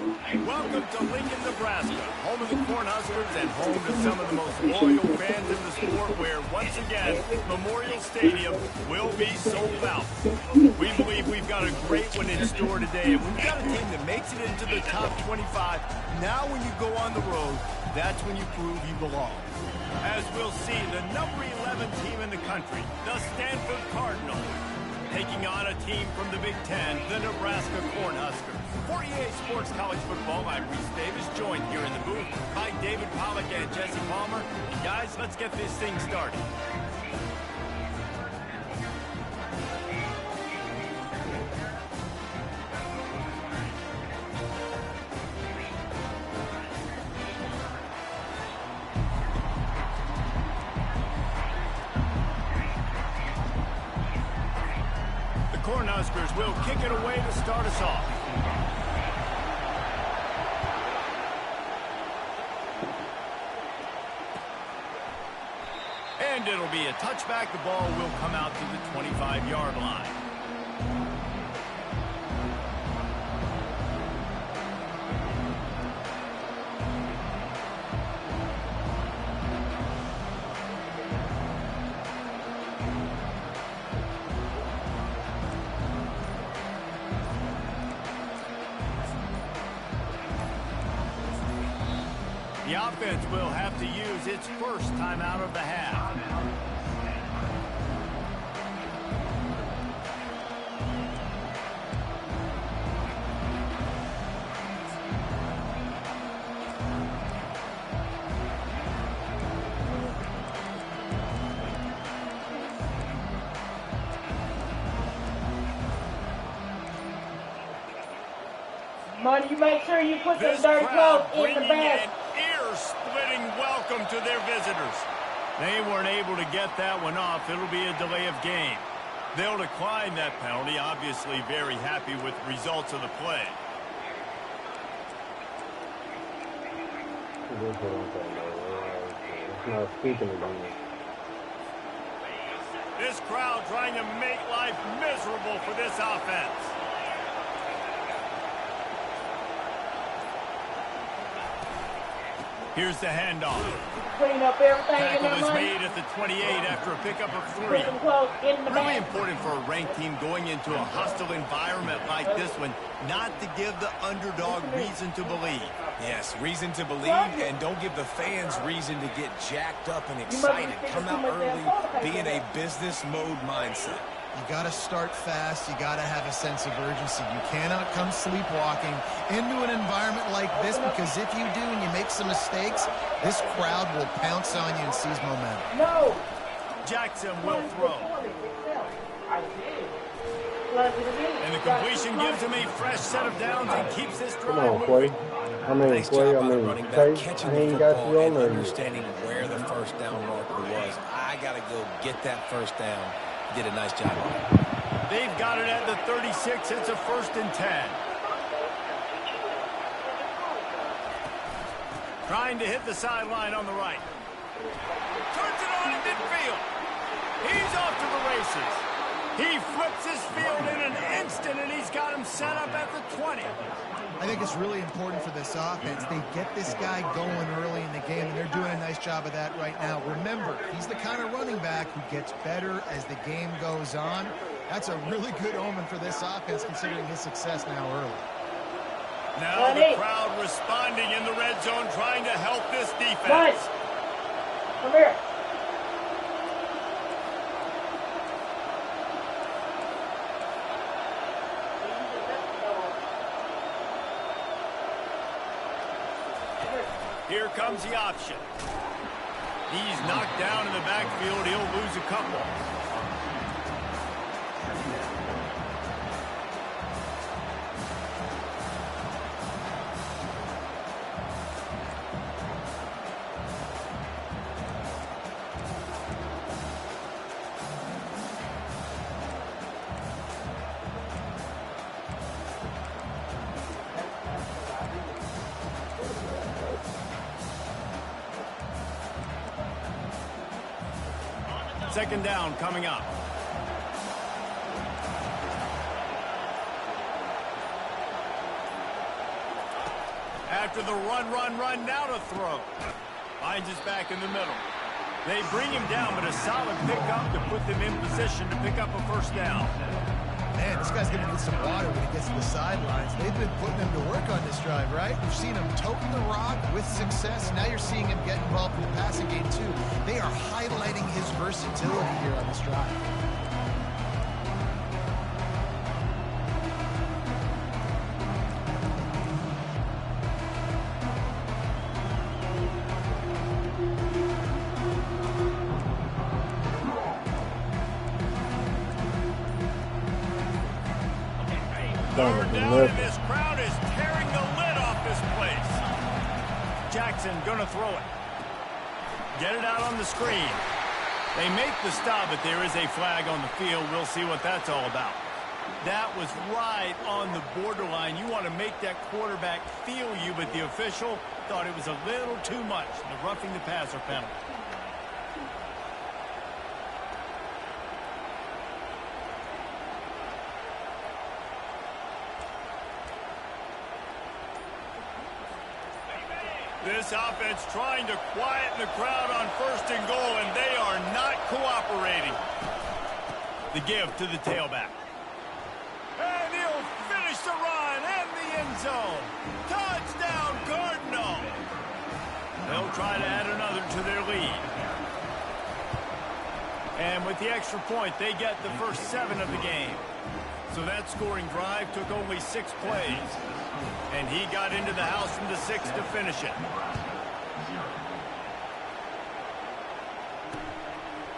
Welcome to Lincoln, Nebraska, home of the Cornhuskers and home to some of the most loyal fans in the sport where, once again, Memorial Stadium will be sold out. We believe we've got a great one in store today, and we've got a team that makes it into the top 25. Now when you go on the road, that's when you prove you belong. As we'll see, the number 11 team in the country, the Stanford Cardinals, taking on a team from the Big Ten, the Nebraska Cornhuskers. For EA Sports College Football, I'm Reese Davis, joined here in the booth by David Pollack and Jesse Palmer. And guys, let's get this thing started. Cornhuskers will kick it away to start us off. And it'll be a touchback. The ball will come out to the 25-yard line. The offense will have to use its first timeout of the half. Money, you make sure you put the dirty clothes in the bag. Splitting welcome to their visitors. They weren't able to get that one off. It'll be a delay of game. They'll decline that penalty, obviously very happy with the results of the play. This crowd trying to make life miserable for this offense. Here's the handoff. Clean up everything in Tackle the is money. made at the 28 after a pickup of 3. Put them clothes in the Really bag. important for a ranked team going into a hostile environment like this one, not to give the underdog reason to believe. Yes, reason to believe, and don't give the fans reason to get jacked up and excited. Come out early, be in a business mode mindset. You got to start fast. You got to have a sense of urgency. You cannot come sleepwalking into an environment like this, because if you do and you make some mistakes, this crowd will pounce on you and seize momentum. No. Jackson will throw. And the completion gives him a fresh set of downs and keeps this drive moving. Nice job by the running back, catching the football and understanding where the first down marker was. I got to go get that first down. Did a nice job on it. They've got it at the 36. It's a 1st and 10. Trying to hit the sideline on the right. Turns it on in midfield. He's off to the races. He flips his field in an instant, and he's got him set up at the 20. I think it's really important for this offense. They get this guy going early in the game, and they're doing a nice job of that right now. Remember, he's the kind of running back who gets better as the game goes on. That's a really good omen for this offense, considering his success now early. Now the crowd responding in the red zone, trying to help this defense. Come here. Here comes the option. He's knocked down in the backfield. He'll lose a couple. Second down coming up. After the run, now to throw. Finds his back in the middle. They bring him down, but a solid pickup to put them in position to pick up a first down. Man, this guy's going to need some water when he gets to the sidelines. They've been putting him to work on this drive, right? We've seen him toting the rock with success. Now you're seeing him get involved in the passing game, too. They are highlighting his versatility here on this drive. Third down, and this crowd is tearing the lid off this place. Jackson gonna throw it. Get it out on the screen. They make the stop, but there is a flag on the field. We'll see what that's all about. That was right on the borderline. You want to make that quarterback feel you, but the official thought it was a little too much. The roughing the passer penalty. This offense trying to quieten the crowd on 1st and goal, and they are not cooperating. The give to the tailback. And he'll finish the run and the end zone. Touchdown, Cardinal. They'll try to add another to their lead. And with the extra point, they get the first 7 of the game. So that scoring drive took only 6 plays. And he got into the house from the 6 to finish it.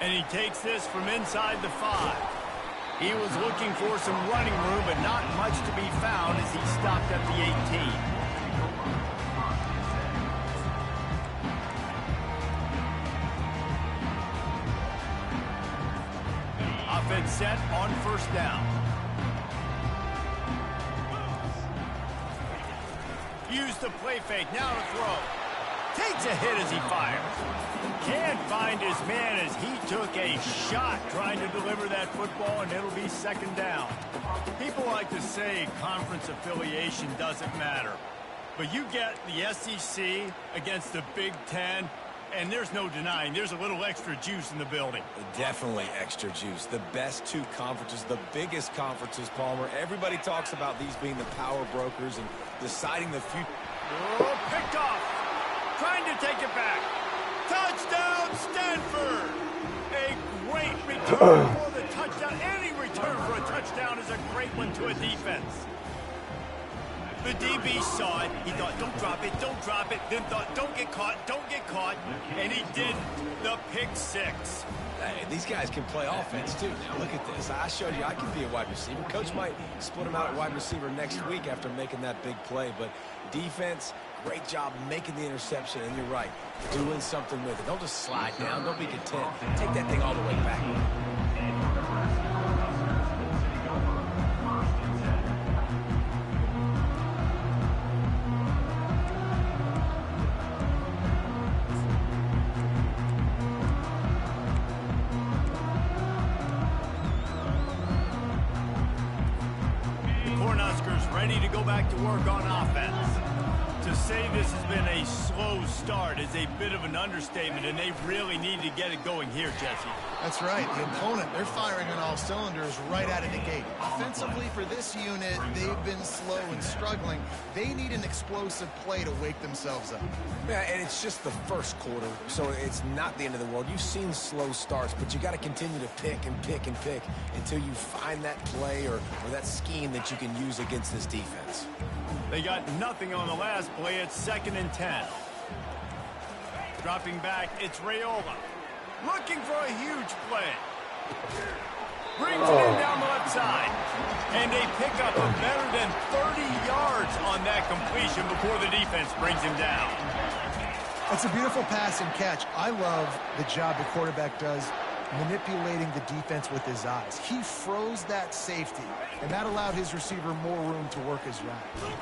And he takes this from inside the 5. He was looking for some running room, but not much to be found as he stopped at the 18. Offense set on 1st down. Use the play fake, now to throw. Takes a hit as he fires. Can't find his man as he took a shot trying to deliver that football, and it'll be 2nd down. People like to say conference affiliation doesn't matter. But you get the SEC against the Big Ten, and there's no denying there's a little extra juice in the building. Definitely extra juice. The best 2 conferences, the biggest conferences, Palmer. Everybody talks about these being the power brokers and deciding the future. Oh, picked off. Trying to take it back. Touchdown, Stanford. A great return for the touchdown. Any return for a touchdown is a great one to a defense. The DB saw it. He thought, don't drop it. Then thought, don't get caught. And he did the pick 6. Hey, these guys can play offense, too. Now, look at this. I showed you I can be a wide receiver. Coach might split him out at wide receiver next week after making that big play. But defense, great job making the interception. And you're right, doing something with it. Don't just slide down. Don't be content. Take that thing all the way back. Ready to go back to work on offense. To say this has been a slow start is a bit of an understatement, and they really need to get it going here, Jesse. That's right. The opponent, they're firing on all cylinders right out of the gate. Offensively for this unit, they've been slow and struggling. They need an explosive play to wake themselves up. Yeah, and it's just the 1st quarter, so it's not the end of the world. You've seen slow starts, but you got to continue to pick until you find that play or that scheme that you can use against this defense. They got nothing on the last play. It's 2nd and 10. Dropping back, it's Raiola. Looking for a huge play. Brings it in down the left side. And they pick up a better than 30 yards on that completion before the defense brings him down. That's a beautiful pass and catch. I love the job the quarterback does manipulating the defense with his eyes. He froze that safety, and that allowed his receiver more room to work his route.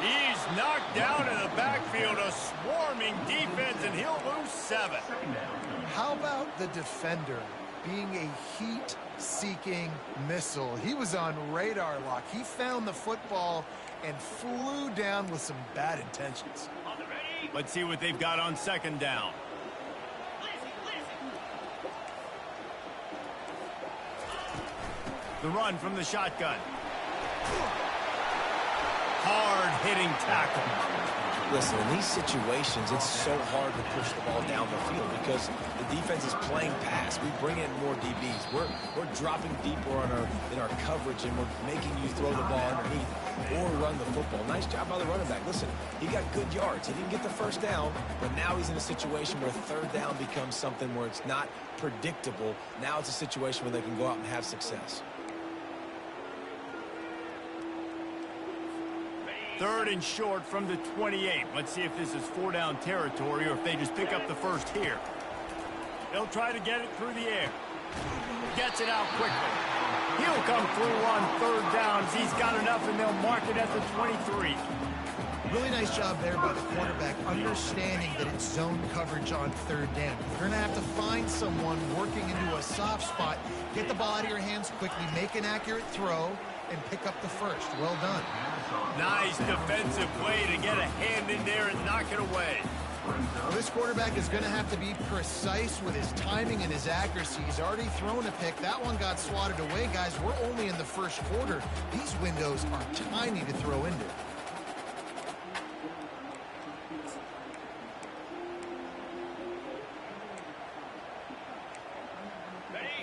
He's knocked down in the backfield, a swarming defense, and he'll lose 7. How about the defender being a heat heat-seeking missile. He was on radar lock. He found the football and flew down with some bad intentions. Let's see what they've got on second down. The run from the shotgun. Hard-hitting tackle. Listen, in these situations, it's so hard to push the ball down the field because the defense is playing pass. We bring in more DBs. We're dropping deeper in our coverage, and we're making you throw the ball underneath or run the football. Nice job by the running back. Listen, he got good yards. He didn't get the first down, but now he's in a situation where third down becomes something where it's not predictable. Now it's a situation where they can go out and have success. Third and short from the 28. Let's see if this is four-down territory or if they just pick up the first here. They'll try to get it through the air. Gets it out quickly. He'll come through on third downs. He's got enough, and they'll mark it at the 23. Really nice job there by the quarterback, understanding that it's zone coverage on third down. You're going to have to find someone working into a soft spot, get the ball out of your hands quickly, make an accurate throw, and pick up the first. Well done. Nice defensive play to get a hand in there and knock it away. Well, this quarterback is going to have to be precise with his timing and his accuracy. He's already thrown a pick. That one got swatted away, guys. We're only in the first quarter. These windows are tiny to throw into.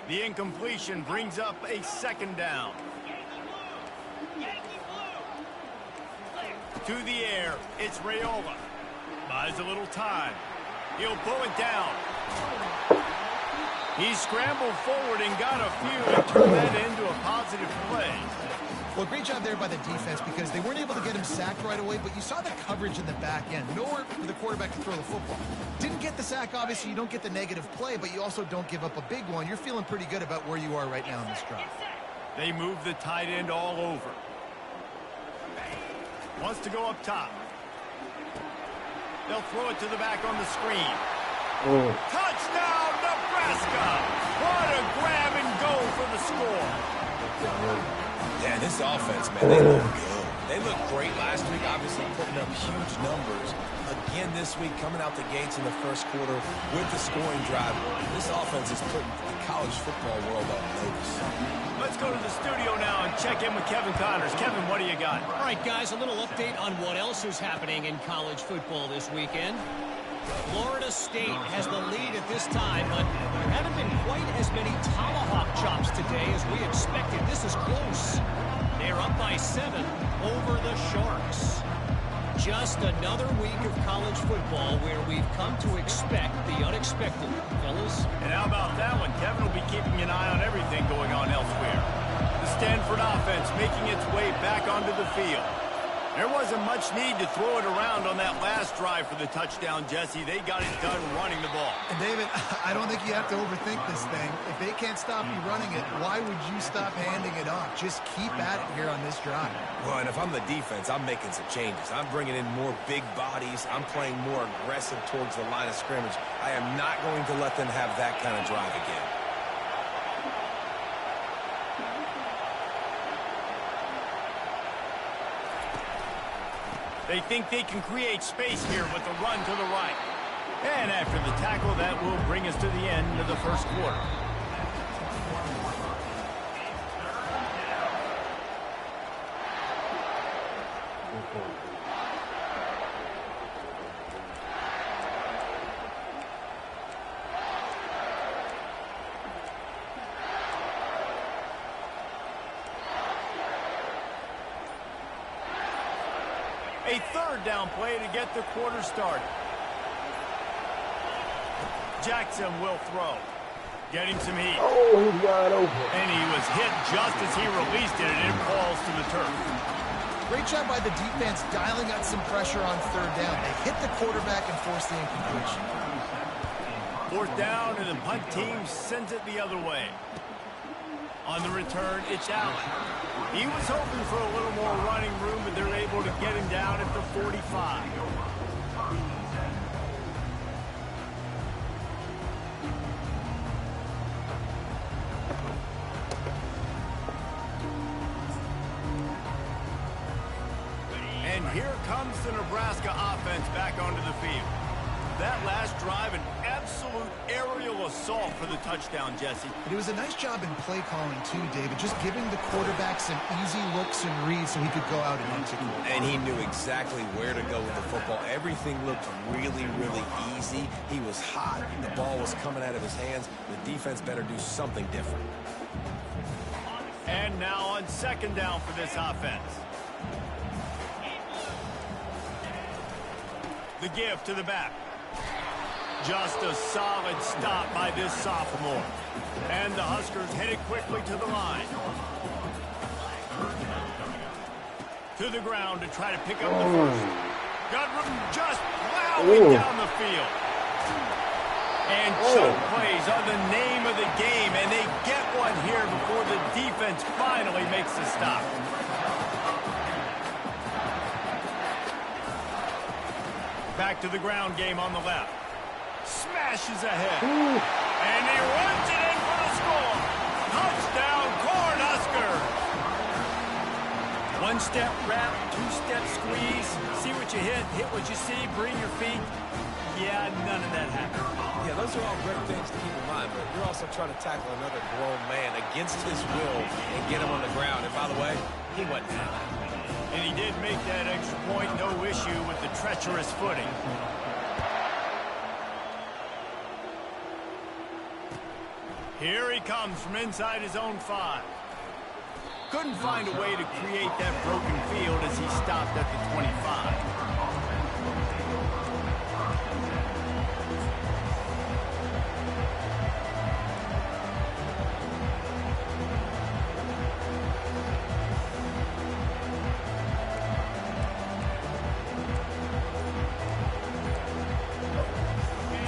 The incompletion brings up a second down. To the air, it's Raiola. Buys a little time. He'll pull it down. He scrambled forward and got a few and turned that into a positive play. Well, great job there by the defense because they weren't able to get him sacked right away, but you saw the coverage in the back end. Nowhere for the quarterback to throw the football. Didn't get the sack, obviously. You don't get the negative play, but you also don't give up a big one. You're feeling pretty good about where you are right now in this drive. They move the tight end all over. Wants to go up top. They'll throw it to the back on the screen. Touchdown, Nebraska! What a grab and go for the score. Yeah, this offense, man, they look good. They looked great last week, obviously putting up huge numbers. Again this week, coming out the gates in the first quarter with the scoring drive. This offense is putting the college football world on notice. Let's go to the studio now and check in with Kevin Connors. Kevin, what do you got? All right, guys, a little update on what else is happening in college football this weekend. Florida State has the lead at this time, but there haven't been quite as many tomahawk chops today as we expected. This is close. They're up by 7 over the Sharks. Just another week of college football where we've come to expect the unexpected, fellas. And how about that one? Kevin will be keeping an eye on everything going on elsewhere. The Stanford offense making its way back onto the field. There wasn't much need to throw it around on that last drive for the touchdown, Jesse. They got it done running the ball. And David, I don't think you have to overthink this thing. If they can't stop you running it, why would you stop handing it off? Just keep at it here on this drive. Well, and if I'm the defense, I'm making some changes. I'm bringing in more big bodies. I'm playing more aggressive towards the line of scrimmage. I am not going to let them have that kind of drive again. They think they can create space here with the run to the right. And after the tackle, that will bring us to the end of the first quarter. A third down play to get the quarter started. Jackson will throw. Getting some heat. Oh, he's wide open. And he was hit just as he released it, and it falls to the turf. Great job by the defense dialing out some pressure on third down. They hit the quarterback and forced the incompletion. Fourth down, and the punt team sends it the other way. On the return, it's Allen. He was hoping for a little more running room, but they're able to get him down at the 45. the Nebraska offense back onto the field. That last drive, an absolute aerial assault for the touchdown, Jesse. It was a nice job in play calling, too, David. Just giving the quarterback some easy looks and reads so he could go out and execute. And he knew exactly where to go with the football. Everything looked really, really easy. He was hot. The ball was coming out of his hands. The defense better do something different. And now on second down for this offense. The give to the back. Just a solid stop by this sophomore. And the Huskers headed quickly to the line. To the ground to try to pick up the first. Goodrum just plowing down the field. And choke plays are the name of the game, and they get one here before the defense finally makes the stop. Back to the ground game on the left. Smashes ahead. And he runs it in for the score. Touchdown, Cornhuskers. One-step wrap, two-step squeeze. See what you hit what you see, bring your feet. Yeah, none of that happened. Yeah, those are all great things to keep in mind, but you're also trying to tackle another grown man against his will and get him on the ground. And by the way, he wasn't happy. And he did make that extra point, no issue with the treacherous footing. Here he comes from inside his own 5. Couldn't find a way to create that broken field as he stopped at the 25.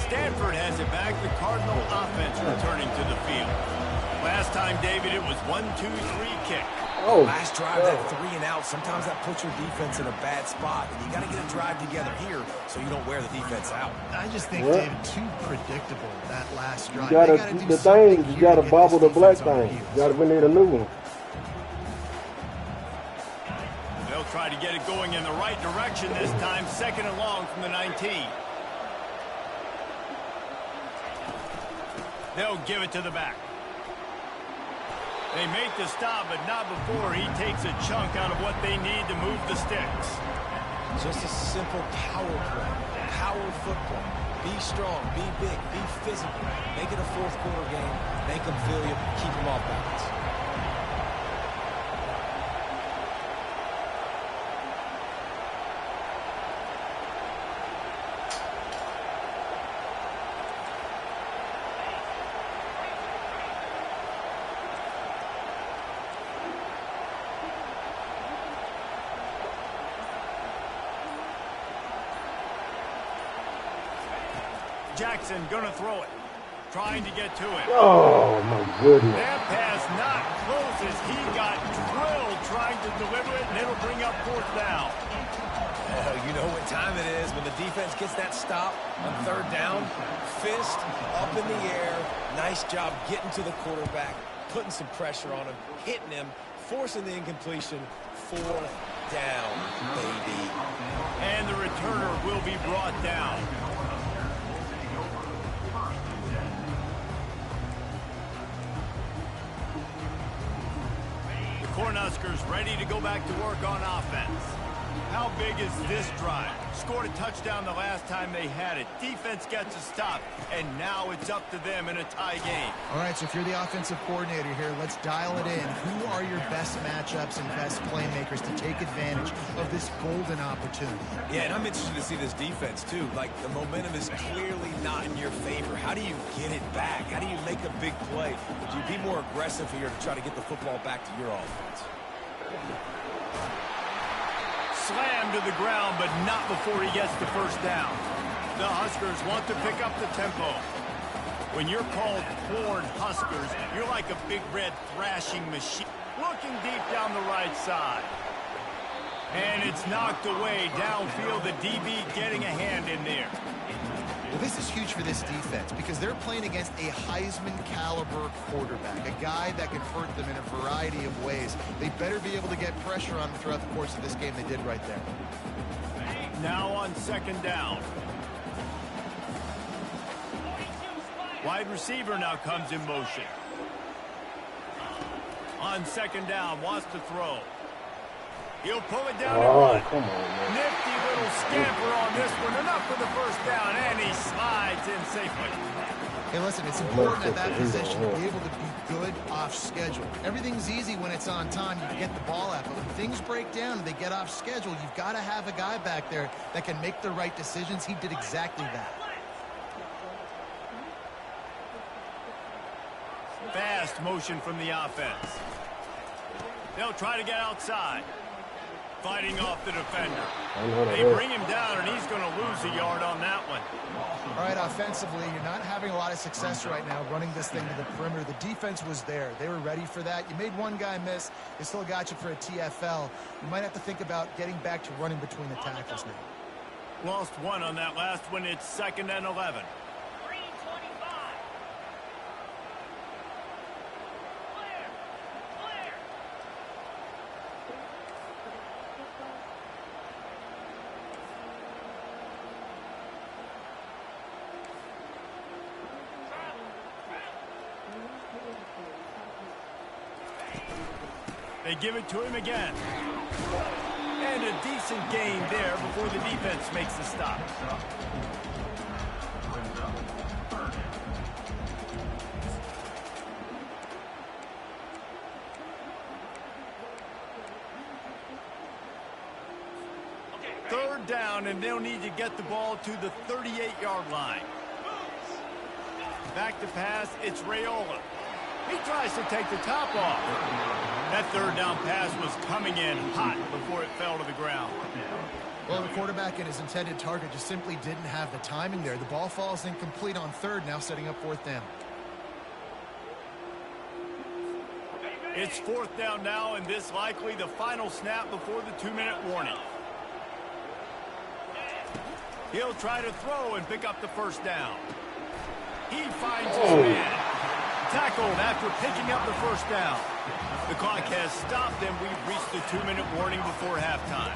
Stanford has it back. The Cardinal offense returning to the field. Last time, David, it was 1-2-3 kick. Last drive, that 3 and out. Sometimes that puts your defense in a bad spot. And you got to get a drive together here so you don't wear the defense out. I just think, David, too predictable, that last drive. You got to bobble the black thing. You got to need a new one. They'll try to get it going in the right direction this time. Second and long from the 19. They'll give it to the back. They make the stop, but not before he takes a chunk out of what they need to move the sticks. Just a simple power play. Power football. Be strong, be big, be physical. Make it a fourth quarter game. Make them feel you, keep them off balance. Jackson gonna throw it, trying to get to it. Oh my goodness! That pass not close as he got drilled trying to deliver it, and it'll bring up fourth down. You know what time it is when the defense gets that stop on third down. Fist up in the air. Nice job getting to the quarterback, putting some pressure on him, hitting him, forcing the incompletion. Fourth down, baby. And the returner will be brought down. Cornhuskers ready to go back to work on offense. How big is this drive? Scored a touchdown the last time they had it. Defense gets a stop, and now it's up to them in a tie game. All right, so if you're the offensive coordinator here, let's dial it in. Who are your best matchups and best playmakers to take advantage of this golden opportunity? Yeah, and I'm interested to see this defense, too. Like, the momentum is clearly not in your favor. How do you get it back? How do you make a big play? Would you be more aggressive here to try to get the football back to your offense? Slammed to the ground, but not before he gets the first down. The Huskers want to pick up the tempo. When you're called Corn Huskers, you're like a big red thrashing machine. Looking deep down the right side. And it's knocked away downfield. The DB getting a hand in there. Well, this is huge for this defense because they're playing against a Heisman-caliber quarterback, a guy that can hurt them in a variety of ways. They better be able to get pressure on them throughout the course of this game. They did right there. Now on second down. Wide receiver now comes in motion. On second down, wants to throw. He'll pull it down and run. Come on, man. Nifty little scamper on this one. Enough for the first down, and he slides in safely. Hey, listen, it's important at that position to be able to be good off schedule. Everything's easy when it's on time. You can get the ball out, but when things break down and they get off schedule, you've got to have a guy back there that can make the right decisions. He did exactly that. Fast motion from the offense. They'll try to get outside. Fighting off the defender. They bring him down, and he's going to lose a yard on that one. All right, offensively, you're not having a lot of success right now running this thing to the perimeter. The defense was there. They were ready for that. You made one guy miss. They still got you for a TFL. You might have to think about getting back to running between the tackles now. Lost one on that last one. It's 2nd and 11. They give it to him again. And a decent gain there before the defense makes the stop. Third down, and they'll need to get the ball to the 38-yard line. Back to pass, it's Raiola. He tries to take the top off. That third down pass was coming in hot before it fell to the ground. Well, the quarterback and his intended target just simply didn't have the timing there. The ball falls incomplete on third, now setting up 4th down. It's 4th down now, and this likely the final snap before the 2-minute warning. He'll try to throw and pick up the first down. He finds his man. Tackled after picking up the first down. The clock has stopped, and we've reached the 2-minute warning before halftime.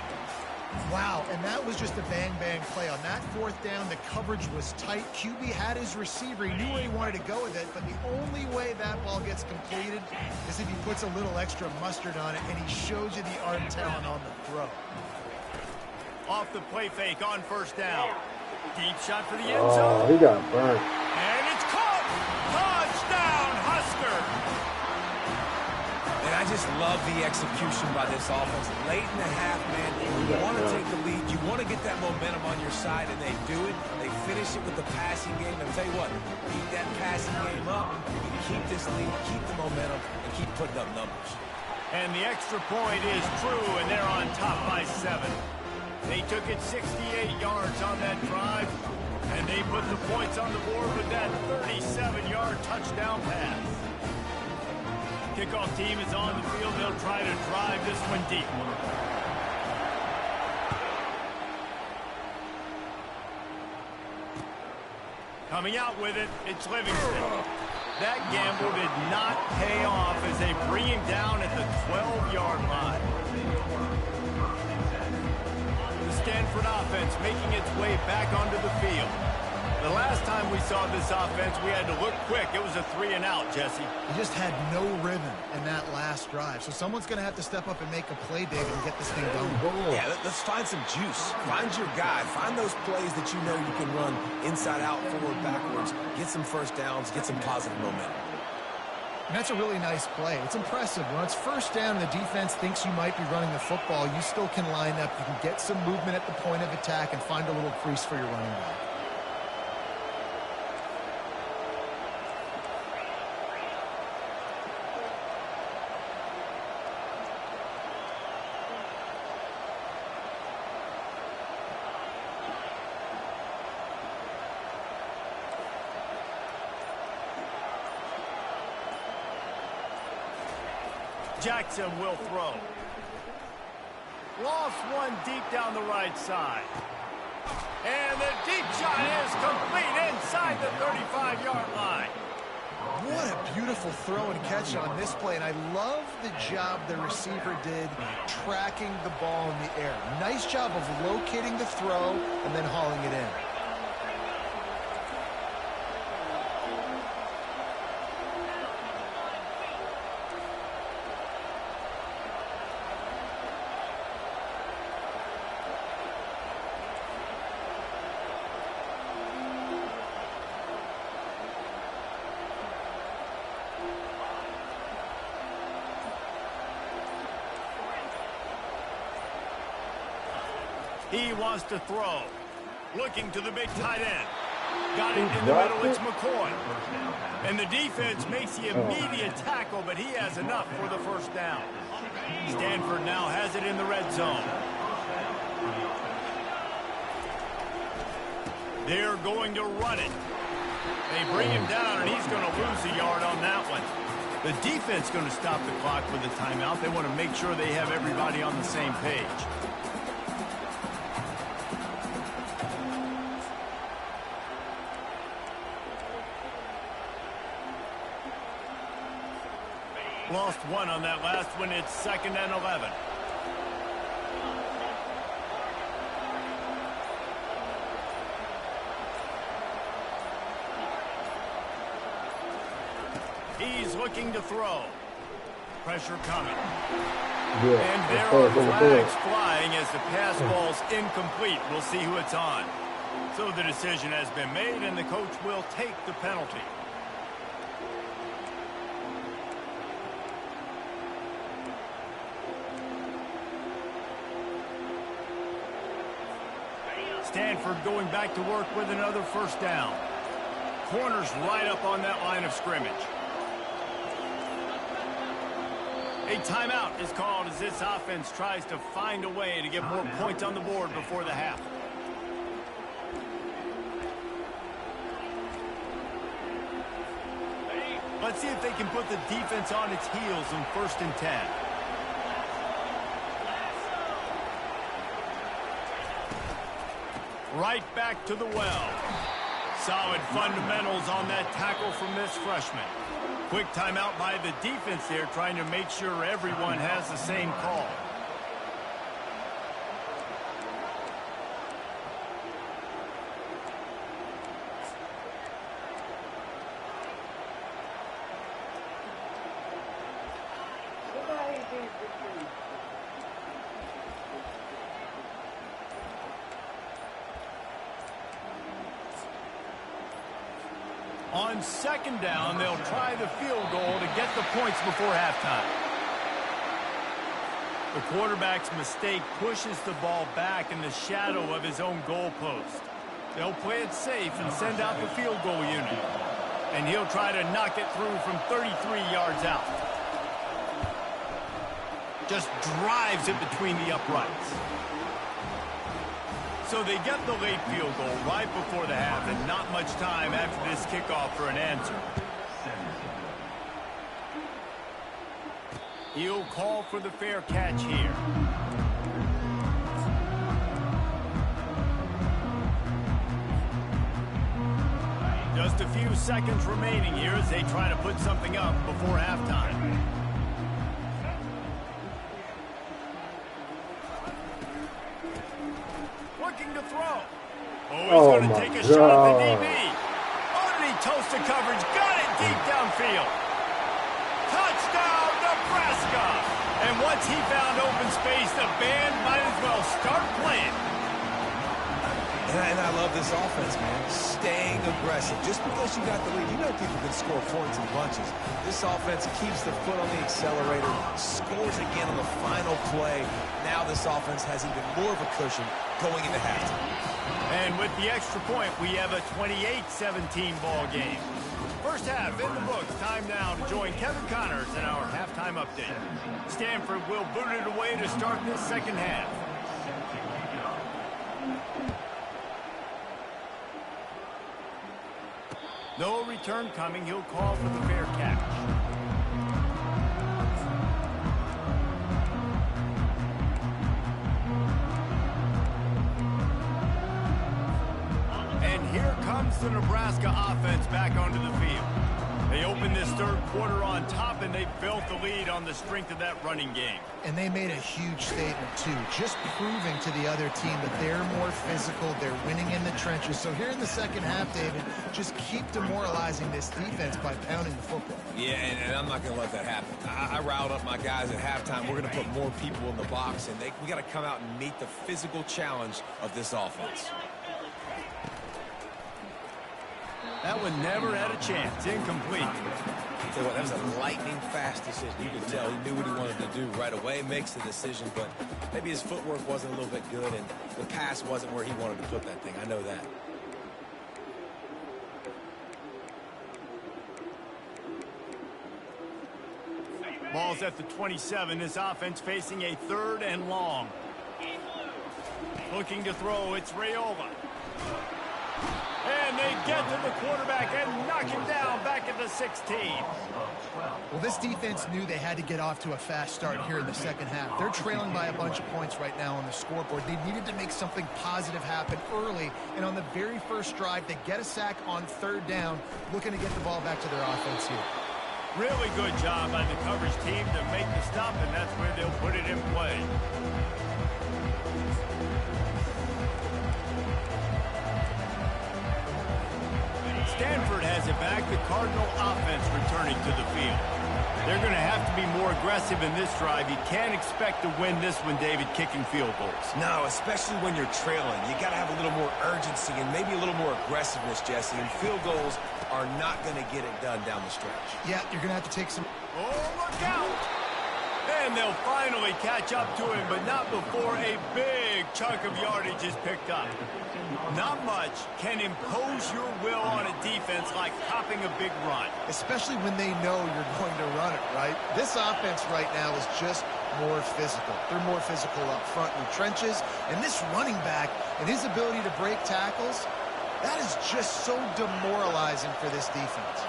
Wow, and that was just a bang-bang play. On that 4th down, the coverage was tight. QB had his receiver. He knew where he wanted to go with it, but the only way that ball gets completed is if he puts a little extra mustard on it, and he shows you the arm talent on the throw. Off the play fake on first down. Deep shot for the end zone. He got burnt. And it's caught. Touchdown, Husker. And I just love the execution by this offense. Late in the half, man, you want to take the lead. You want to get that momentum on your side, and they do it. They finish it with the passing game. And I'll tell you what, keep that passing game up. You keep this lead, keep the momentum, and keep putting up numbers. And the extra point is true, and they're on top by 7. They took it 68 yards on that drive, and they put the points on the board with that 37-yard touchdown pass. Kickoff team is on the field. They'll try to drive this one deep. Coming out with it, it's Livingston. That gamble did not pay off as they bring him down at the 12-yard line. The Stanford offense making its way back onto the field. The last time we saw this offense, we had to look quick. It was a 3-and-out, Jesse. He just had no rhythm in that last drive. So someone's going to have to step up and make a play, David, and get this thing going. Yeah, let's find some juice. Find your guy. Find those plays that you know you can run inside out, forward, backwards. Get some first downs. Get some positive momentum. And that's a really nice play. It's impressive. When it's first down and the defense thinks you might be running the football, you still can line up. You can get some movement at the point of attack and find a little crease for your running back. Jackson will throw. Lost one deep down the right side. And the deep shot is complete inside the 35-yard line. What a beautiful throw and catch on this play, and I love the job the receiver did tracking the ball in the air. Nice job of locating the throw and then hauling it in. He wants to throw. Looking to the big tight end. Got it in the middle. It's McCoy. And the defense makes the immediate tackle, but he has enough for the first down. Stanford now has it in the red zone. They're going to run it. They bring him down, and he's going to lose a yard on that one. The defense going to stop the clock with a timeout. They want to make sure they have everybody on the same page. Lost one on that last one. It's 2nd and 11. He's looking to throw. Pressure coming. And there are flags flying as the pass ball's incomplete. We'll see who it's on. So the decision has been made, and the coach will take the penalty. Stanford going back to work with another first down. Corners right up on that line of scrimmage. A timeout is called as this offense tries to find a way to get more points on the board before the half. Let's see if they can put the defense on its heels in 1st and 10. Right back to the well. Solid fundamentals on that tackle from this freshman. Quick timeout by the defense there, trying to make sure everyone has the same call. On 2nd down, they'll try the field goal to get the points before halftime. The quarterback's mistake pushes the ball back in the shadow of his own goal post. They'll play it safe and send out the field goal unit. And he'll try to knock it through from 33 yards out. Just drives it between the uprights. So they get the late field goal right before the half, and not much time after this kickoff for an answer. He'll call for the fair catch here. Just a few seconds remaining here as they try to put something up before halftime. Looking to throw. Oh, he's going to take a shot at the DB. Underneath toast to coverage. Got it deep downfield. Touchdown, Nebraska. And once he found open space, the band might as well start playing. And I love this offense, man. Staying aggressive. Just because you got the lead, you know people can score points in bunches. This offense keeps the foot on the accelerator, scores again on the final play. Now this offense has even more of a cushion going into halftime. And with the extra point, we have a 28-17 ball game. First half in the books. Time now to join Kevin Connors in our halftime update. Stanford will boot it away to start this second half. No return coming. He'll call for the fair catch. And here comes the Nebraska offense back onto the field. They opened this third quarter on top, and they built the lead on the strength of that running game. And they made a huge statement, too, just proving to the other team that they're more physical, they're winning in the trenches. So here in the second half, David, just keep demoralizing this defense by pounding the football. Yeah, and I'm not going to let that happen. I riled up my guys at halftime. We're going to put more people in the box, and we got to come out and meet the physical challenge of this offense. That one never had a chance. Incomplete. So that was a lightning-fast decision. You could tell he knew what he wanted to do right away, makes the decision, but maybe his footwork wasn't a little bit good, and the pass wasn't where he wanted to put that thing. I know that. Ball's at the 27. This offense facing a 3rd and long. Looking to throw. It's Rayola. And they get to the quarterback and knock him down back at the 16. Well, this defense knew they had to get off to a fast start here in the second half. They're trailing by a bunch of points right now on the scoreboard. They needed to make something positive happen early, and on the very first drive, they get a sack on 3rd down, looking to get the ball back to their offense here. Really good job by the coverage team to make the stop, and that's where they'll put it in play. Stanford has it back. The Cardinal offense returning to the field. They're going to have to be more aggressive in this drive. You can't expect to win this one, David, kicking field goals. No, especially when you're trailing. You got to have a little more urgency and maybe a little more aggressiveness, Jesse. And field goals are not going to get it done down the stretch. Yeah, you're going to have to take some... Oh, look out! And they'll finally catch up to him, but not before a big chunk of yardage is picked up. Not much can impose your will on a defense like hopping a big run. Especially when they know you're going to run it, right? This offense right now is just more physical. They're more physical up front in the trenches. And this running back and his ability to break tackles, that is just so demoralizing for this defense.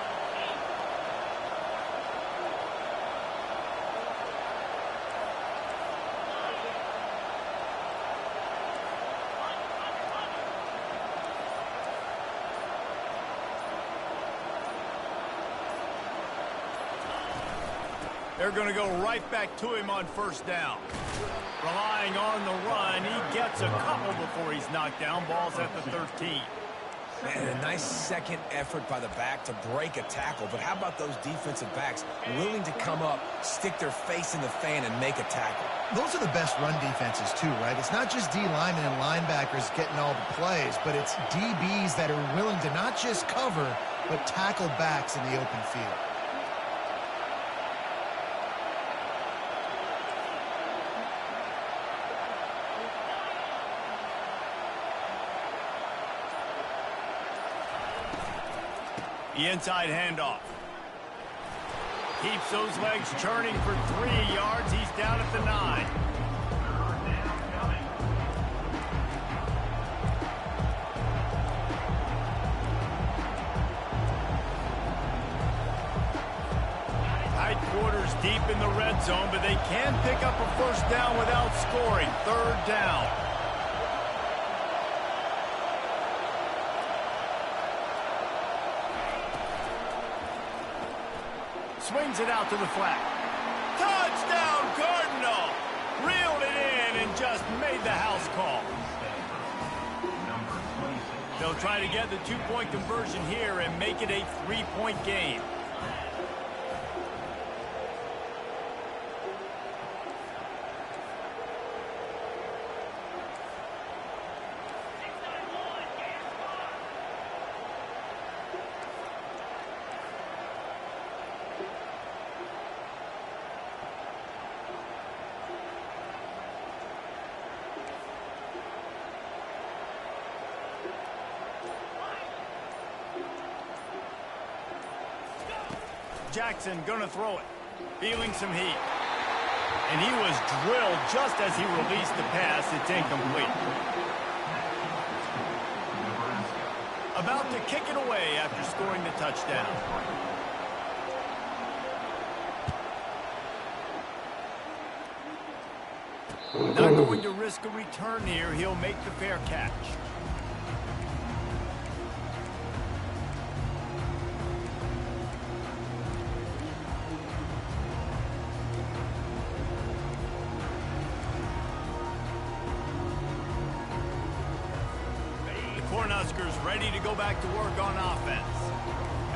They're going to go right back to him on 1st down. Relying on the run, he gets a couple before he's knocked down. Ball's at the 13. Man, a nice second effort by the back to break a tackle. But how about those defensive backs willing to come up, stick their face in the fan, and make a tackle? Those are the best run defenses, too, right? It's not just D linemen and linebackers getting all the plays, but it's DBs that are willing to not just cover, but tackle backs in the open field. The inside handoff. Keeps those legs churning for 3 yards. He's down at the 9. Tight quarters deep in the red zone, but they can pick up a 1st down without scoring. 3rd down. Swings it out to the flat. Touchdown, Cardinal! Reeled it in and just made the house call. They'll try to get the 2-point conversion here and make it a 3-point game. Jackson gonna throw it. Feeling some heat. And he was drilled just as he released the pass. It's incomplete. About to kick it away after scoring the touchdown. Not going to risk a return here. He'll make the fair catch. Cornhuskers ready to go back to work on offense.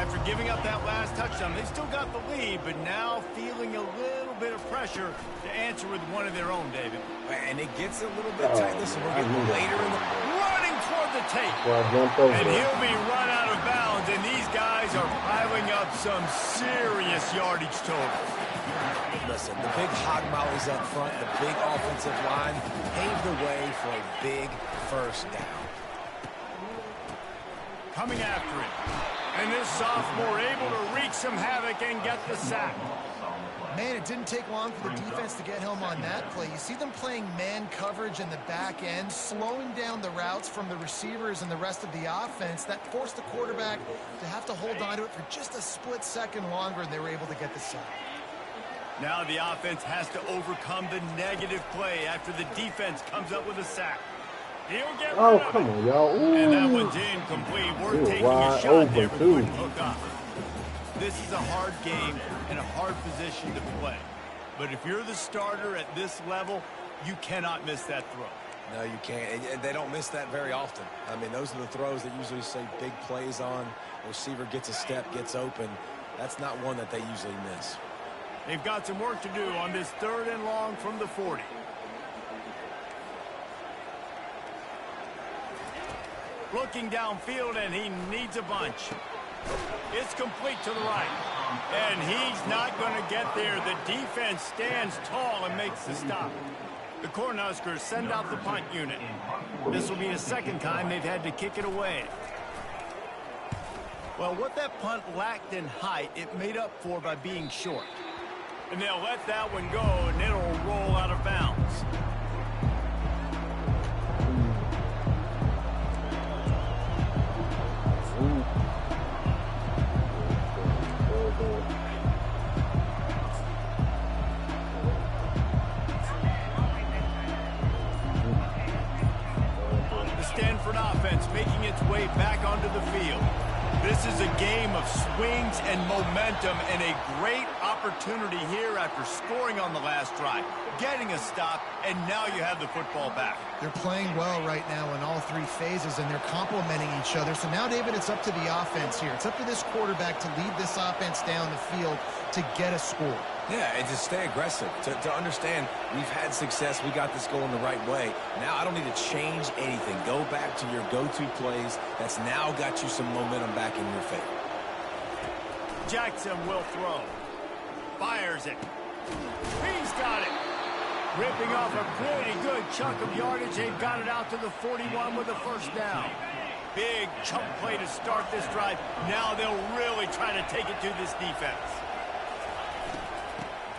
After giving up that last touchdown, they still got the lead, but now feeling a little bit of pressure to answer with one of their own, David. And it gets a little bit tight. Listen, we're getting later in the... Running toward the tape. And he'll be run out of bounds, and these guys are piling up some serious yardage totals. Listen, the big hog mollies up front, the big offensive line paved the way for a big first down. Coming after it. And this sophomore able to wreak some havoc and get the sack. Man, it didn't take long for the defense to get home on that play. You see them playing man coverage in the back end, slowing down the routes from the receivers and the rest of the offense. That forced the quarterback to have to hold on to it for just a split second longer, and they were able to get the sack. Now the offense has to overcome the negative play after the defense comes up with a sack. He'll get Oh, come on, y'all. And that one's incomplete. We're taking a shot there, but couldn't hook up. This is a hard game and a hard position to play. But if you're the starter at this level, you cannot miss that throw. No, you can't. And they don't miss that very often. I mean, those are the throws that usually say big plays on. The receiver gets a step, gets open. That's not one that they usually miss. They've got some work to do on this 3rd and long from the 40. Looking downfield, and he needs a bunch. It's complete to the right. And he's not going to get there. The defense stands tall and makes the stop. The Cornhuskers send out the punt unit. This will be the 2nd time they've had to kick it away. Well, what that punt lacked in height, it made up for by being short. And they'll let that one go, and it'll roll out of bounds. Stanford offense making its way back onto the field. This is a game of swings and momentum, and a great opportunity here after scoring on the last drive, getting a stop, and now you have the football back. They're playing well right now in all 3 phases, and they're complementing each other. So now, David, it's up to the offense here. It's up to this quarterback to lead this offense down the field to get a score. Yeah, and to stay aggressive, to understand we've had success, we got this going the right way. Now I don't need to change anything. Go back to your go-to plays. That's now got you some momentum back in your favor. Jackson will throw. Fires it. He's got it. Ripping off a pretty good chunk of yardage. They've got it out to the 41 with a first down. Big chunk play to start this drive. Now they'll really try to take it to this defense.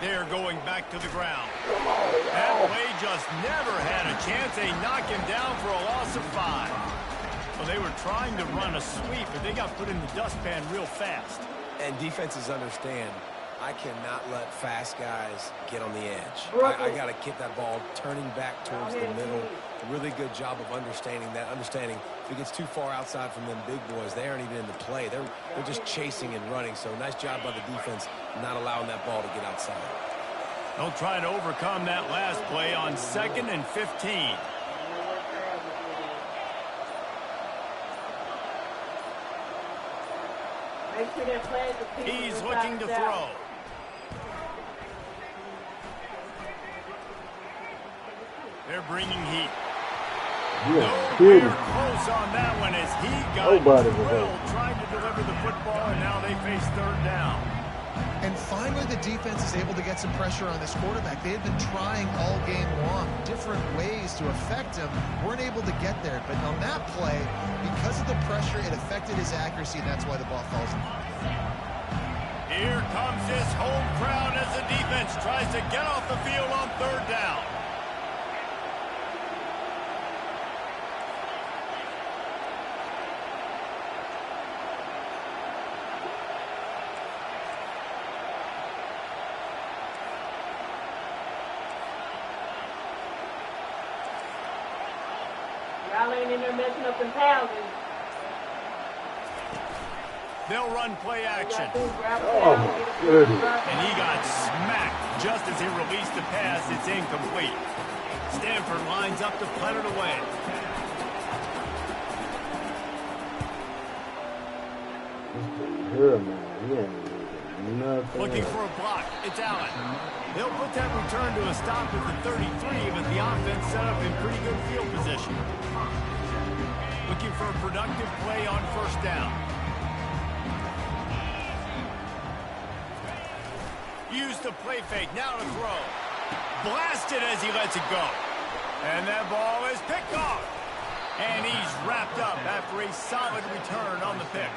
They're going back to the ground. That play just never had a chance. They knock him down for a loss of 5. Well, they were trying to run a sweep, but they got put in the dustpan real fast. And defenses understand, I cannot let fast guys get on the edge. I got to get that ball turning back towards the middle. Really good job of understanding that. Understanding if it gets too far outside from them big boys, they aren't even in the play. They're just chasing and running. So nice job by the defense not allowing that ball to get outside. They'll try to overcome that last play on 2nd and 15. He's looking to throw. They're bringing heat. Nowhere close on that one as he got drilled trying to deliver the football, and now they face 3rd down. And finally, the defense is able to get some pressure on this quarterback. They had been trying all game long, different ways to affect him. Weren't able to get there. But on that play, because of the pressure, it affected his accuracy, and that's why the ball falls in. Here comes this home crowd as the defense tries to get off the field on 3rd down. Y'all ain't in there messing up them houses. They'll run play action. Oh, And he got smacked just as he released the pass. It's incomplete. Stanford lines up to punt it away. Here, man. He ain't nothing. Looking for a block. It's Allen. They'll put that return to a stop at the 33, but the offense set up in pretty good field position. Looking for a productive play on first down. Use the play fake. Now to throw. Blasted as he lets it go. And that ball is picked off. And he's wrapped up after a solid return on the pick.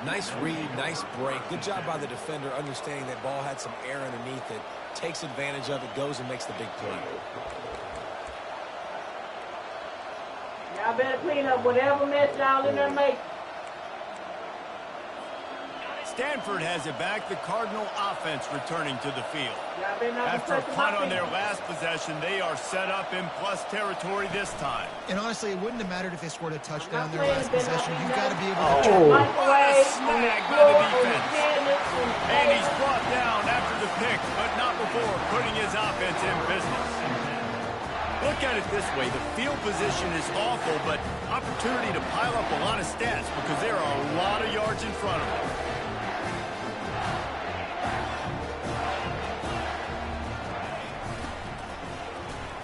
Nice read, nice break. Good job by the defender understanding that ball had some air underneath it. Takes advantage of it, goes and makes the big play. Y'all better clean up whatever mess y'all in there make. Stanford has it back. The Cardinal offense returning to the field. Y'all better not be After a touching punt my on their feet. last possession, they are set up in plus territory this time. And honestly, it wouldn't have mattered if they scored a touchdown I'm their not last playing possession. that. You've got to be able to Oh. check. Microwave, What a on the snag by floor, the on the defense. cabinets, And he's brought down after the pick, but not before putting his offense in business. Look at it this way. The field position is awful, but opportunity to pile up a lot of stats because there are a lot of yards in front of him.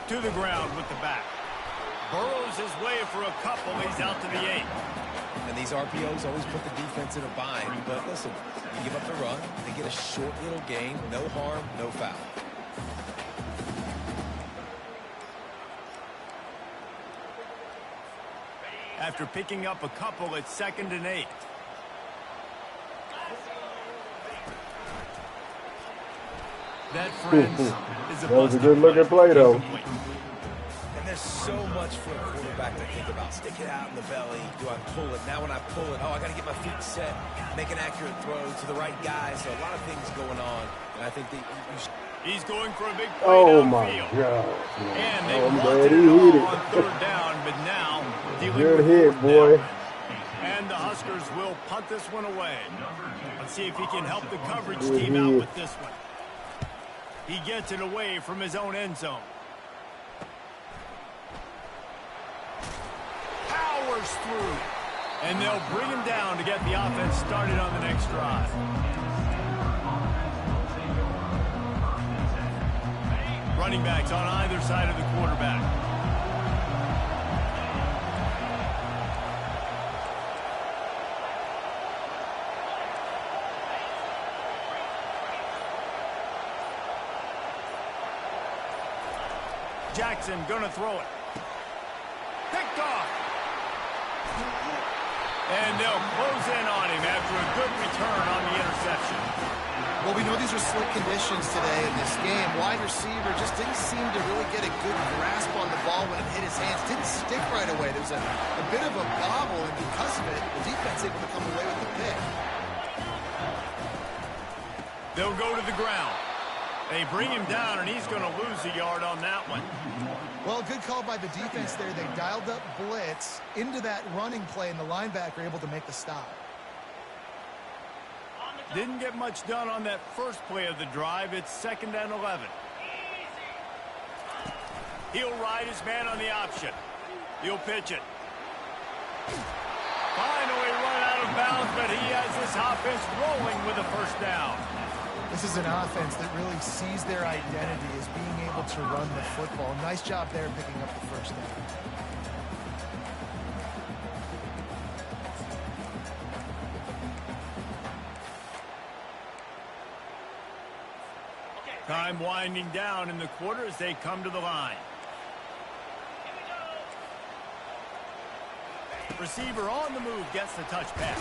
To the ground with the back. Burrows his way for a couple. He's out to the 8. And these RPOs always put the defense in a bind. But listen, you give up the run, they get a short little gain. No harm, no foul. After picking up a couple, it's 2nd and 8. That, friends, is a That was a busted good looking play, though. Incomplete. And there's so much for a quarterback to think about. Stick it out in the belly. Do I pull it? Now when I pull it, oh, I got to get my feet set. Make an accurate throw to the right guy. So a lot of things going on. And I think that He's going for a big play Oh, my downfield. God. And they I'm wanted glad he it all hit it. on 3rd down, but now dealing Good with hit, 4th boy. down. And the Huskers will punt this one away. Let's see if he can help the coverage Good team out hit. with this one. He gets it away from his own end zone. Powers through. And they'll bring him down to get the offense started on the next drive. Running backs on either side of the quarterback. Jackson gonna throw it. Picked off. And they'll close in on him after a good return on the interception. Well, we know these are slick conditions today in this game. Wide receiver just didn't seem to really get a good grasp on the ball when it hit his hands. Didn't stick right away. There was a bit of a bobble, and because of it, the defense able to come away with the pick. They'll go to the ground. They bring him down, and he's going to lose a yard on that one. Well, good call by the defense there. They dialed up blitz into that running play, and the linebacker able to make the stop. Didn't get much done on that first play of the drive. It's 2nd and 11. He'll ride his man on the option. He'll pitch it. Finally run out of bounds, but he has this offense rolling with a first down. This is an offense that really sees their identity as being able to run the football. Nice job there picking up the first down. Time winding down in the quarter as they come to the line. Receiver on the move gets the touch pass.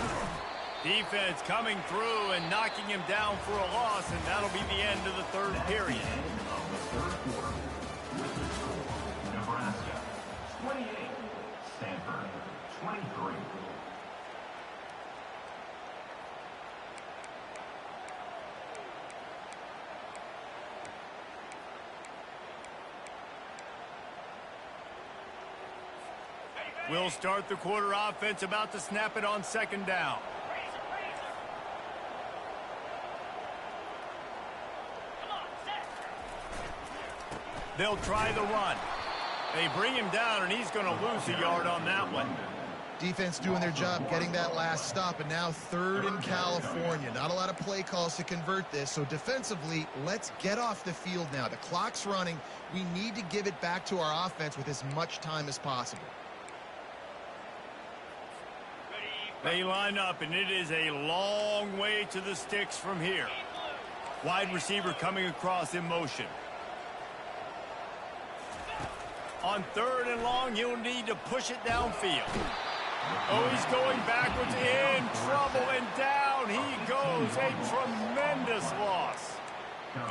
Defense coming through and knocking him down for a loss, and that'll be the end of the 3rd period. Nebraska, 28. Stanford, 23. We'll start the quarter offense, about to snap it on 2nd down. They'll try the run. They bring him down, and he's going to lose a yard on that one. Defense doing their job, getting that last stop, and now 3rd in California. Not a lot of play calls to convert this, so defensively, let's get off the field now. The clock's running. We need to give it back to our offense with as much time as possible. They line up, and it is a long way to the sticks from here. Wide receiver coming across in motion. On 3rd and long, he'll need to push it downfield. Oh, he's going backwards, in trouble, and down he goes. A tremendous loss.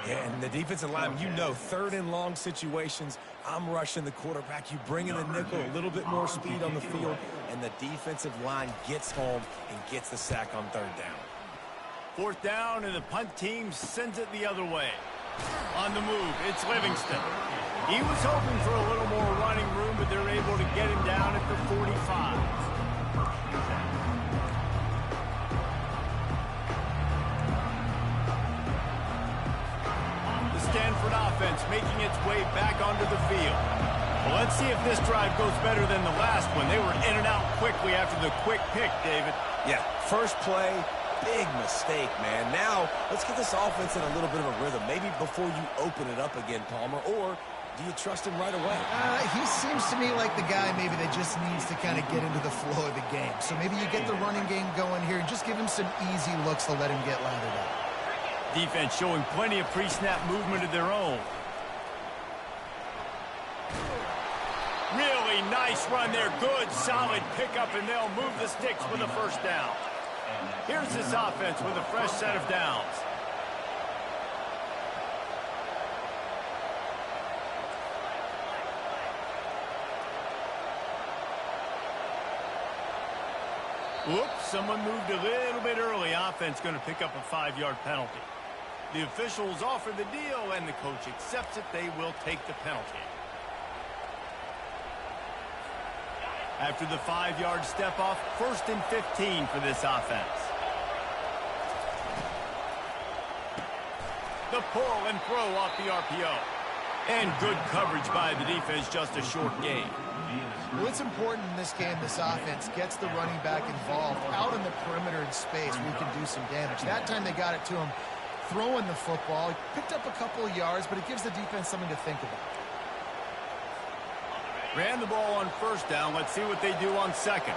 Yeah, and the defensive line, you know, 3rd and long situations, I'm rushing the quarterback. You bring in the nickel, a little bit more speed on the field, and the defensive line gets home and gets the sack on 3rd down. 4th down, and the punt team sends it the other way. On the move, it's Livingston. He was hoping for a little more running room, but they're able to get him down at the 45. Stanford offense making its way back onto the field. Well, let's see if this drive goes better than the last one. They were in and out quickly after the quick pick, David. Yeah, first play, big mistake, man. Now, let's get this offense in a little bit of a rhythm. Maybe before you open it up again, Palmer, or do you trust him right away? He seems to me like the guy maybe that just needs to kind of get into the flow of the game. So maybe you get the running game going here and just give him some easy looks to let him get lathered up. Defense showing plenty of pre-snap movement of their own. Really nice run there. Good, solid pickup, and they'll move the sticks with a 1st down. Here's this offense with a fresh set of downs. Whoops, someone moved a little bit early. Offense going to pick up a 5-yard penalty. The officials offer the deal, and the coach accepts it. They will take the penalty. After the 5-yard step off, 1st and 15 for this offense. The pull and throw off the RPO. And good coverage by the defense, just a short gain. Well, it's important in this game, this offense gets the running back involved out in the perimeter in space where he can do some damage. That time they got it to him throwing the football. He picked up a couple of yards, but it gives the defense something to think about. Ran the ball on 1st down. Let's see what they do on 2nd.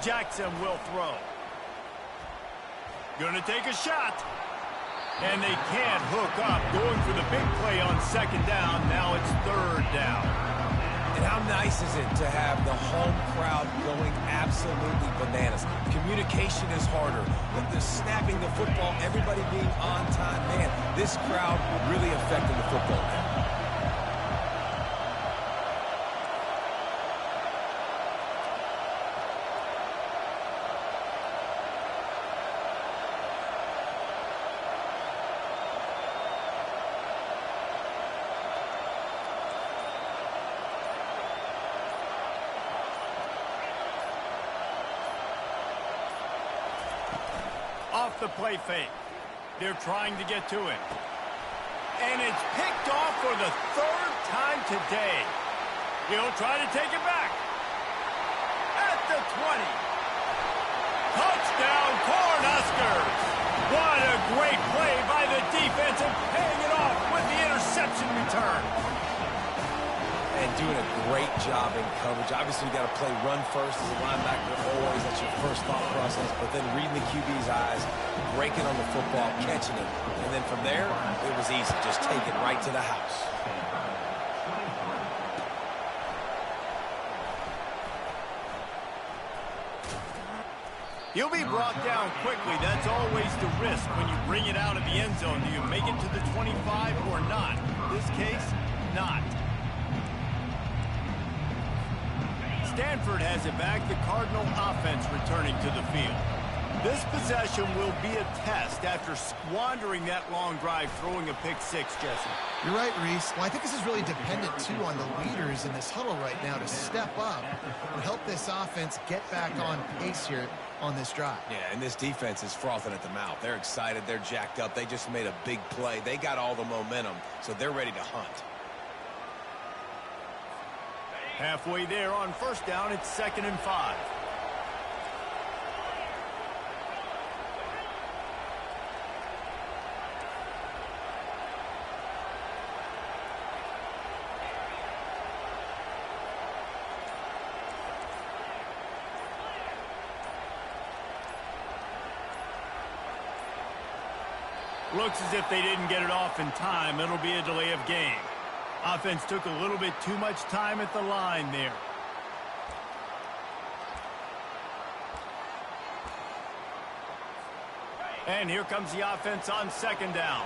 Jackson will throw. Gonna take a shot. And they can't hook up. Going for the big play on 2nd down. Now it's 3rd down. And how nice is it to have the home crowd going absolutely bananas? Communication is harder. But the snapping the football, everybody being on time, man, this crowd really affecting the football game. Off the play fake. They're trying to get to him. And it's picked off for the 3rd time today. He'll try to take it back. At the 20. Touchdown, Cornhuskers. What a great play by the defense and paying it off with the interception return. And doing a great job in coverage. Obviously, you got to play run first as a linebacker always. That's your first thought process. But then reading the QB's eyes, breaking on the football, catching it. And then from there, it was easy. Just take it right to the house. He'll be brought down quickly. That's always the risk when you bring it out of the end zone. Do you make it to the 25 or not? In this case, not. Stanford has it back. The Cardinal offense returning to the field. This possession will be a test after squandering that long drive, throwing a pick 6, Jesse. You're right, Reese. Well, I think this is really dependent, too, on the leaders in this huddle right now to step up and help this offense get back on pace here on this drive. Yeah, and this defense is frothing at the mouth. They're excited. They're jacked up. They just made a big play. They got all the momentum, so they're ready to hunt. Halfway there on first down, it's 2nd and 5. Looks as if they didn't get it off in time. It'll be a delay of game. Offense took a little bit too much time at the line there. And here comes the offense on 2nd down.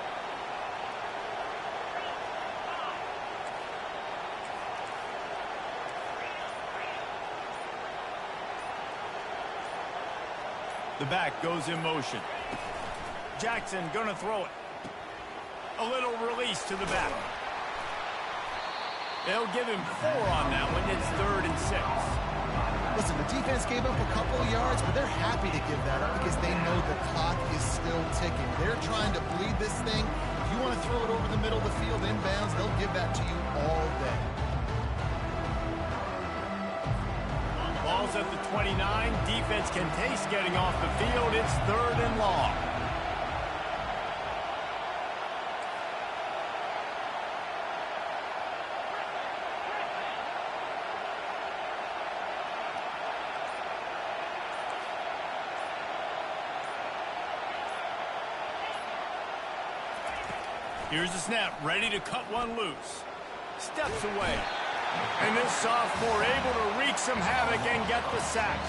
The back goes in motion. Jackson gonna throw it. A little release to the back. They'll give him 4 on that one. It's 3rd and 6. Listen, the defense gave up a couple of yards, but they're happy to give that up because they know the clock is still ticking. They're trying to bleed this thing. If you want to throw it over the middle of the field inbounds, they'll give that to you all day. Ball's at the 29. Defense can taste getting off the field. It's 3rd and long. Here's the snap, ready to cut one loose. Steps away. And this sophomore able to wreak some havoc and get the sack.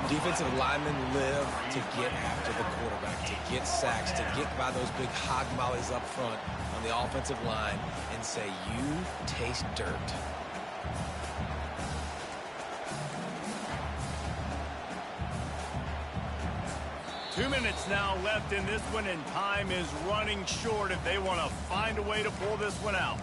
Defensive linemen live to get after the quarterback, to get sacks, to get by those big hog mollies up front on the offensive line and say, you taste dirt. Two minutes now left in this one, and time is running short if they want to find a way to pull this one out.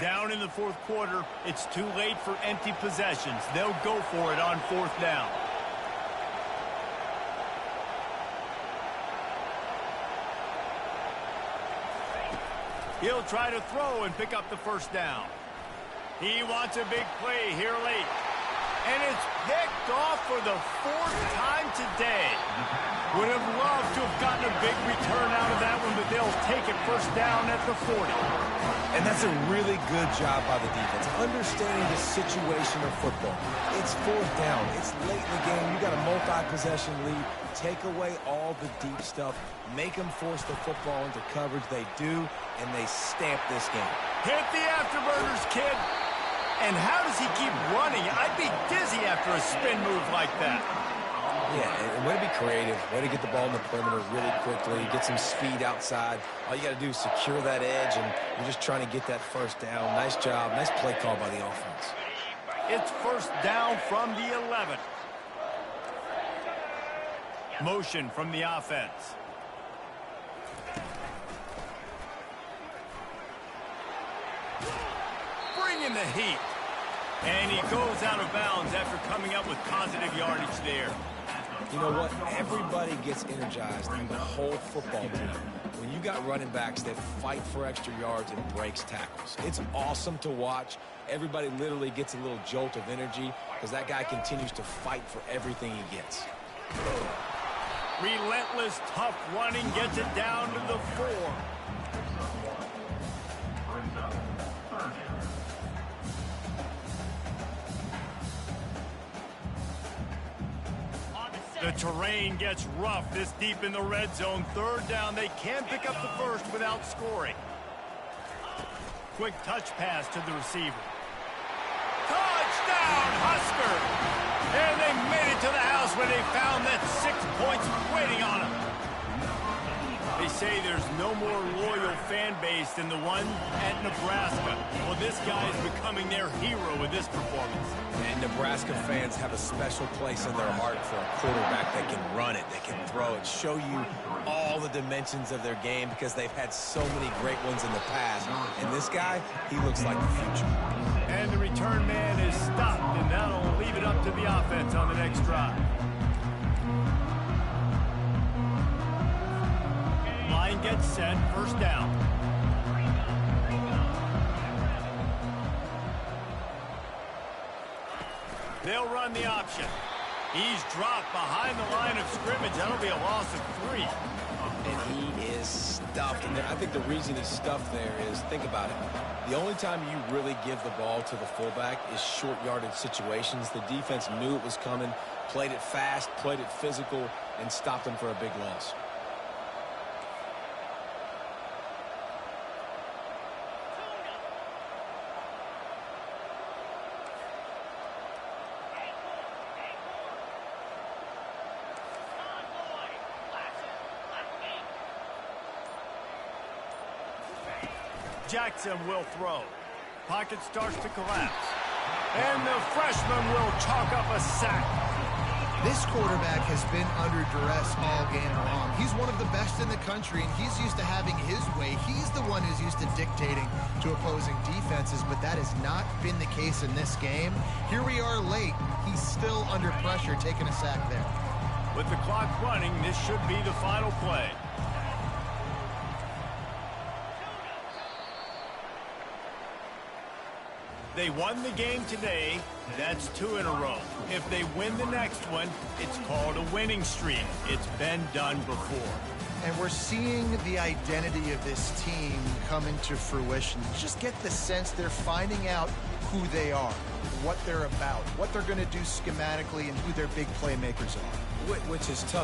Down in the 4th quarter, it's too late for empty possessions. They'll go for it on 4th down. He'll try to throw and pick up the 1st down. He wants a big play here late. And it's picked off for the 4th time today. Would have loved to have gotten a big return out of that one, but they'll take it 1st down at the 40. And that's a really good job by the defense, understanding the situation of football. It's 4th down. It's late in the game. You got a multi-possession lead. Take away all the deep stuff. Make them force the football into coverage. They do, and they stamp this game. Hit the afterburners, kid. And how does he keep running? I'd be dizzy after a spin move like that. Yeah, and way to be creative, way to get the ball in the perimeter really quickly, get some speed outside. All you got to do is secure that edge, and you're just trying to get that 1st down. Nice job. Nice play call by the offense. It's 1st down from the 11. Motion from the offense. Bringing the heat. And he goes out of bounds after coming up with positive yardage there. You know what? Everybody gets energized in the whole football team. When you got running backs that fight for extra yards and breaks tackles, it's awesome to watch. Everybody literally gets a little jolt of energy because that guy continues to fight for everything he gets. Relentless, tough running gets it down to the 4. The terrain gets rough this deep in the red zone. 3rd down, they can pick up the 1st without scoring. Quick touch pass to the receiver. Touchdown, Husker! And they made it to the house where they found that 6 points waiting on them. They say there's no more loyal fan base than the one at Nebraska. Well, this guy is becoming their hero with this performance. And Nebraska fans have a special place in their heart for a quarterback that can run it, that can throw it, show you all the dimensions of their game because they've had so many great ones in the past. And this guy, he looks like the future. And the return man is stopped, and that'll leave it up to the offense on the next drive. Line gets set, first down. They'll run the option. He's dropped behind the line of scrimmage. That'll be a loss of 3. And he is stuffed. And I think the reason he's stuffed there is, think about it. The only time you really give the ball to the fullback is short yardage situations. The defense knew it was coming, played it fast, played it physical, and stopped him for a big loss. Jackson will throw. Pocket starts to collapse. And the freshman will chalk up a sack. This quarterback has been under duress all game long. He's one of the best in the country, and he's used to having his way. He's the one who's used to dictating to opposing defenses, but that has not been the case in this game. Here we are late. He's still under pressure, taking a sack there. With the clock running, this should be the final play. They won the game today. That's 2 in a row. If they win the next one, it's called a winning streak. It's been done before. And we're seeing the identity of this team come into fruition. You just get the sense they're finding out who they are, what they're about, what they're going to do schematically, and who their big playmakers are. Which is tough